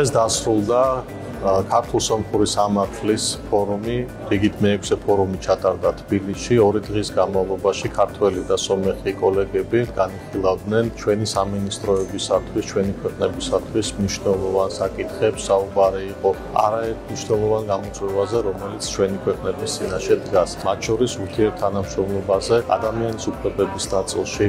დღეს დასრულდა ქართულ სომხური სამართლის ფორუმი, რიგით მე-6 ფორუმი ჩატარდა თბილისში. 2 დღის განმავლობაში ქართველი და სომეხი კოლეგები განიხილავდნენ ჩვენი სამინისტროებისათვის, ჩვენი ქვეყნებისათვის მნიშვნელოვან საკითხებს. საუბარი იყო არაერთ მნიშვნელოვან გამოწვევაზე, რომელიც ჩვენი ქვეყნების წინაშე დგას. მათ შორის ურთიერთთანამშრომლობაზე, ადამიანის უფლებების ნაწილში,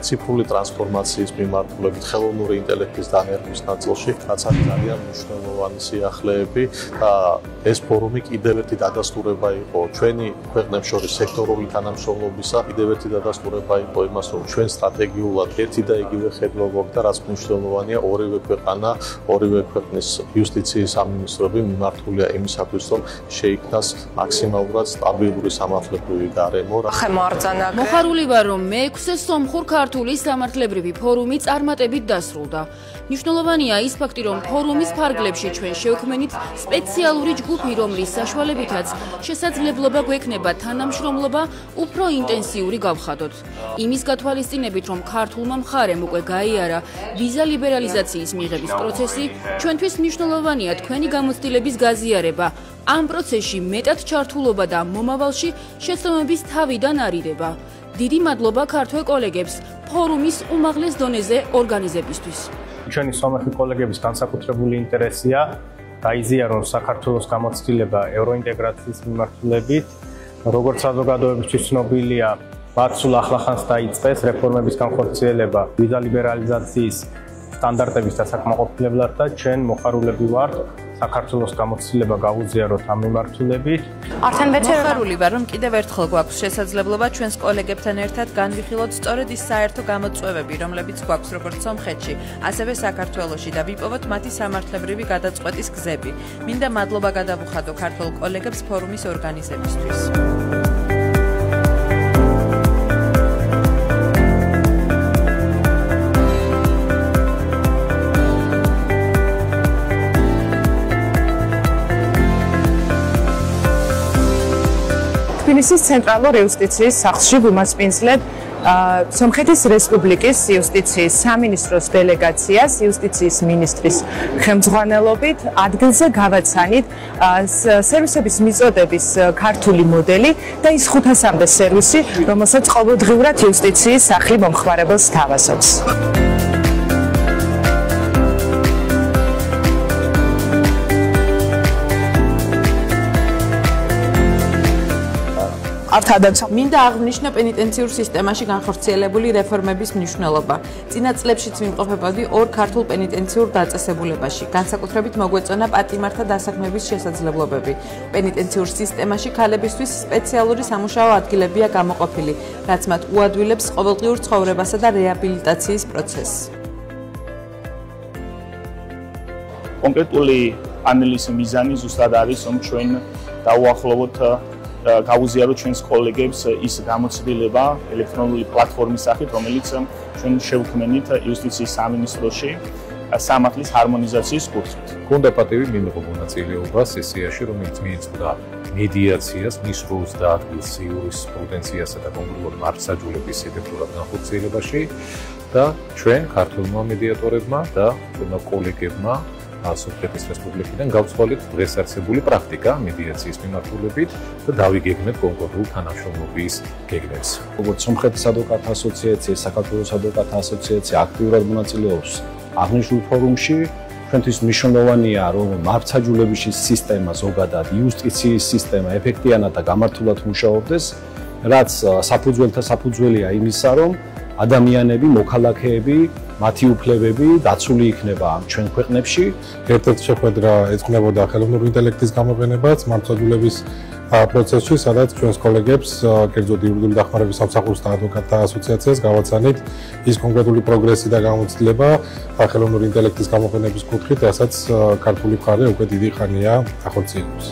ციფრული ტრანსფორმაციის მიმართულებით, ხელოვნური ინტელექტის დანერგვის ნაწილში, რაც არის ძალიან მნიშვნელოვანი სიახლეები. ეს ფორუმი კიდევ ერთი დადასტურება იყო ჩვენი ქვეყნებს შორის სექტორული თანამშრომლობისა, კიდევ ერთი დადასტურება იყო იმას, რომ ჩვენ სტრატეგიულად ერთი და იგივე ხედვა გვაქვს და რაც მნიშვნელოვანია, ორივე ქვეყანა, ორივე ქვეყნის იუსტიციის სამინისტროები მიმართულია იმისათვის, რომ შეიქმნას მაქსიმალურად სტაბილური სამართლებრივი გარემო. მოხარული ვარ, რომ მე-6 სომხურ-ქართული სამართლებრივი ფორუმი წარმატებით დასრულდა. მნიშვნელოვანია ის ფაქტი, რომ ფორუმის ფარგლებში ჩვენ შევქმნით სპეციალური ჯგუფი, რომლის საშუალებითაც შესაძლებლობა გვექნება თანამშრომლობა უფრო ინტენსიური გავხადოთ. იმის გათვალისწინებით, რომ ქართულმა მხარემ უკვე გაიარა ვიზა ლიბერალიზაციის მიღების პროცესი, ჩვენთვის მნიშვნელოვანია თქვენი გამოცდილების გაზიარება. ამ პროცესში მეტად ჩართულობა და მომავალში შეცდომების თავიდან არიდება. დიდი მადლობა ქართველ კოლეგებს ფორუმის უმაღლეს დონეზე ორგანიზებისთვის. ჩვენი სომეხი კოლეგების განსაკუთრებული ინტერესია დაიზიარონ საქართველოს გამოცდილება ევროინტეგრაციის მიმართულებით. როგორც საზოგადოებისთვის ცნობილია, მათ სულ ახლახანს დაიწყეს რეფორმების განხორციელება ვიზა ლიბერალიზაციის სტანდარტების დასაკმაყოფილებლად და ჩვენ მოხარულები ვართ საქართველოს გამოცდილება გავუზიაროთ ამ მიმართულებით. მოხარული ვარ, რომ კიდევ ერთხელ გვაქვს შესაძლებლობა ჩვენს კოლეგებთან ერთად განვიხილოთ სწორედ ის საერთო გამოწვევები, რომლებიც გვაქვს როგორც სომხეთში, ასევე საქართველოში და ვიპოვოთ მათი სამართლებრივი გადაწყვეტის გზები. მინდა მადლობა გადავუხადო ქართველ კოლეგებს ფორუმის ორგანიზებისთვის. თბილისის ცენტრალურ იუსტიციის სახლში ვუმასპინძლებ სომხეთის რესპუბლიკის იუსტიციის სამინისტროს დელეგაციას იუსტიციის მინისტრის ხელმძღვანელობით ადგილზე გავაცანით სერვისების მიწოდების ქართული მოდელი და ის 500-მდე სერვისი, რომელსაც ყოველდღიურად იუსტიციის სახლი მომხმარებელს თავაზობს. მინდა აღვნიშნო პენიტენციურ სისტემაში განხორციელებული რეფორმების მნიშვნელობა. წინა წლებშიც ვიმყოფებოდი 2 ქართულ პენიტენციურ დაწესებულებაში. განსაკუთრებით მოგვეწონა პატიმართა დასაქმების შესაძლებლობები. პენიტენციურ სისტემაში ქალებისთვის სპეციალური სამუშაო ადგილებია გამოყოფილი, რაც მათ უადვილებს ყოველდღიურ ცხოვრებასა და რეაბილიტაციის პროცესს. კონკრეტული პანელის მიზანი ზუსტად არის, რომ ჩვენ დავუახლოვოთ გავუზიაროთ ჩვენს კოლეგებს ის გამოცდილება ელექტრონული პლატფორმის სახით, რომელიც ჩვენ შევქმნით იუსტიციის სამინისტროში სამართლის ჰარმონიზაციის კურსით. გონდა პატივი მიიღო მონაწილეობა სესიაში, რომელიც მიეძღვნა მედიაციას, მის როლს და ადგილს იურისპრუდენციასა და კონკრეტულად მართლმსაჯულების ეფექტურად განხორციელებაში და ჩვენ ქართულმა მედიატორებმა და ჩვენმა კოლეგებმა სომხეთის რესპუბლიკიდან გავცვალეთ დღეს არსებული პრაქტიკა მედიაციის მიმართულებით და დავიგეგმეთ კონკრეტულ თანამშრომლობის გეგმებს. როგორც სომხეთის ადვოკატთა ასოციაცია, საქართველოს ადვოკატთა ასოციაცია აქტიურად მონაწილეობს აღნიშნულ ფორუმში. ჩვენთვის მნიშვნელოვანია, რომ მართლმსაჯულების სისტემა ზოგადად, იუსტიციის სისტემა ეფექტიანად და გამართულად მუშაობდეს, რაც საფუძველია იმისა, რომ ადამიანები, მოქალაქეები, მათი უფლებები დაცული იქნება ჩვენ ქვეყნებში. ერთ-ერთი შეხვედრა ეძღვნებოდა ხელოვნური ინტელექტის გამოყენებას მართლმსაჯულების პროცესში, სადაც ჩვენს კოლეგებს, კერძოდ იურიდიული დახმარების სამსახურს და ადვოკატთა ასოციაციას გავაცანით ის კონკრეტული პროგრესი და გამოცდილება ხელოვნური ინტელექტის გამოყენების კუთხით, რასაც ქართული მხარე უკვე დიდი ხანია ახორციელებს.